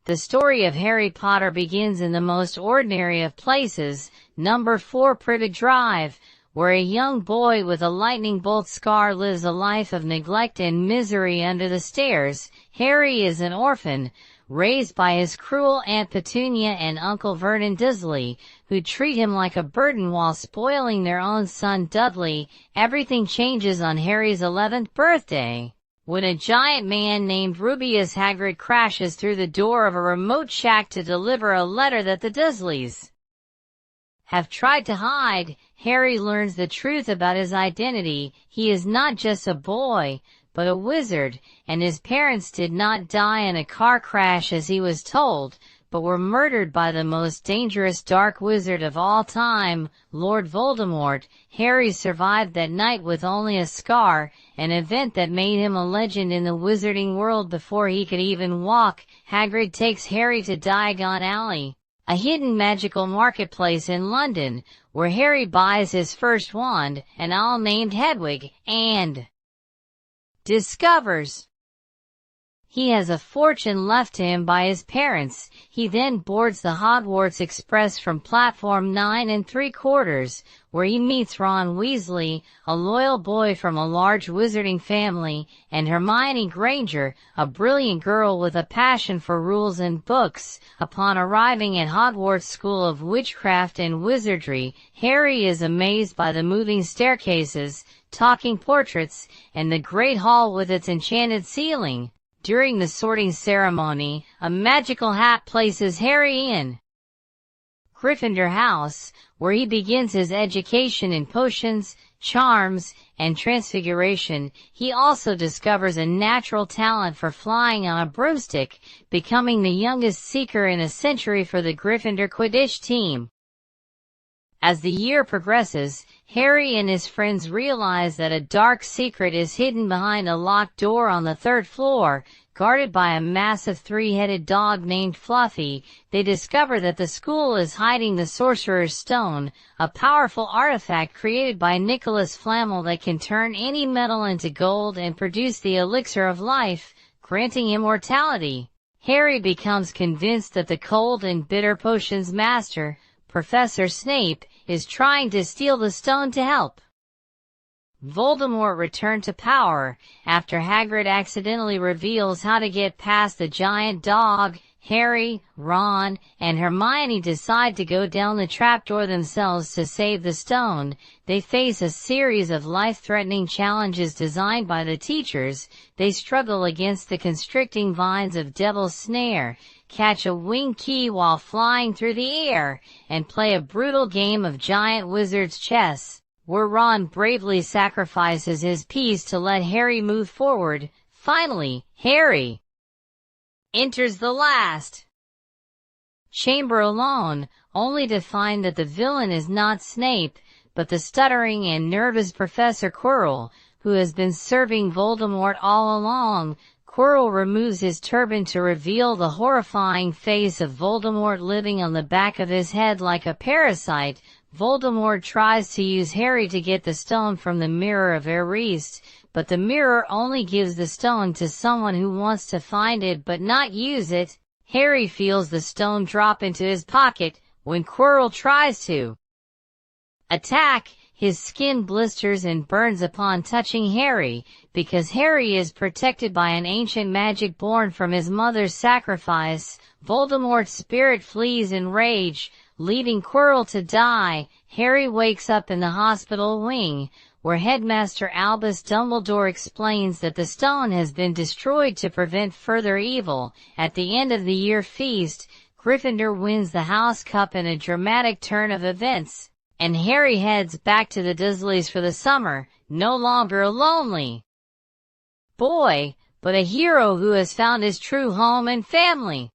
The story of Harry Potter begins in the most ordinary of places, number 4 Privet Drive, where a young boy with a lightning bolt scar lives a life of neglect and misery under the stairs. Harry is an orphan, raised by his cruel Aunt Petunia and Uncle Vernon Dursley, who treat him like a burden while spoiling their own son Dudley. Everything changes on Harry's 11th birthday, when a giant man named Rubeus Hagrid crashes through the door of a remote shack to deliver a letter that the Dursleys have tried to hide. Harry learns the truth about his identity. He is not just a boy, but a wizard, and his parents did not die in a car crash as he was told, but were murdered by the most dangerous dark wizard of all time, Lord Voldemort. Harry survived that night with only a scar, an event that made him a legend in the wizarding world before he could even walk. Hagrid takes Harry to Diagon Alley, a hidden magical marketplace in London, where Harry buys his first wand, an owl named Hedwig, and discovers he has a fortune left to him by his parents. He then boards the Hogwarts Express from platform 9 3/4, where he meets Ron Weasley, a loyal boy from a large wizarding family, and Hermione Granger, a brilliant girl with a passion for rules and books. Upon arriving at Hogwarts School of Witchcraft and Wizardry, Harry is amazed by the moving staircases, talking portraits, and the great hall with its enchanted ceiling. During the sorting ceremony, a magical hat places Harry in Gryffindor House, where he begins his education in potions, charms, and transfiguration. He also discovers a natural talent for flying on a broomstick, becoming the youngest seeker in a century for the Gryffindor Quidditch team. As the year progresses, Harry and his friends realize that a dark secret is hidden behind a locked door on the 3rd floor, guarded by a massive 3-headed dog named Fluffy. They discover that the school is hiding the Sorcerer's Stone, a powerful artifact created by Nicholas Flamel that can turn any metal into gold and produce the elixir of life, granting immortality. Harry becomes convinced that the cold and bitter potions master, Professor Snape, is trying to steal the stone to help Voldemort return to power. After Hagrid accidentally reveals how to get past the giant dog, Harry, Ron, and Hermione decide to go down the trapdoor themselves to save the stone. They face a series of life-threatening challenges designed by the teachers. They struggle against the constricting vines of Devil's Snare, catch a winged key while flying through the air, and play a brutal game of giant wizard's chess, where Ron bravely sacrifices his piece to let Harry move forward. Finally, Harry enters the last chamber alone, only to find that the villain is not Snape, but the stuttering and nervous Professor Quirrell, who has been serving Voldemort all along. Quirrell removes his turban to reveal the horrifying face of Voldemort living on the back of his head like a parasite. Voldemort tries to use Harry to get the stone from the Mirror of Eriste, but the mirror only gives the stone to someone who wants to find it but not use it. Harry feels the stone drop into his pocket. When Quirrell tries to attack, his skin blisters and burns upon touching Harry. Because Harry is protected by an ancient magic born from his mother's sacrifice, Voldemort's spirit flees in rage, leaving Quirrell to die. Harry wakes up in the hospital wing, where Headmaster Albus Dumbledore explains that the stone has been destroyed to prevent further evil. At the end of the year feast, Gryffindor wins the House Cup in a dramatic turn of events, and Harry heads back to the Dursleys for the summer, no longer a lonely boy, but a hero who has found his true home and family.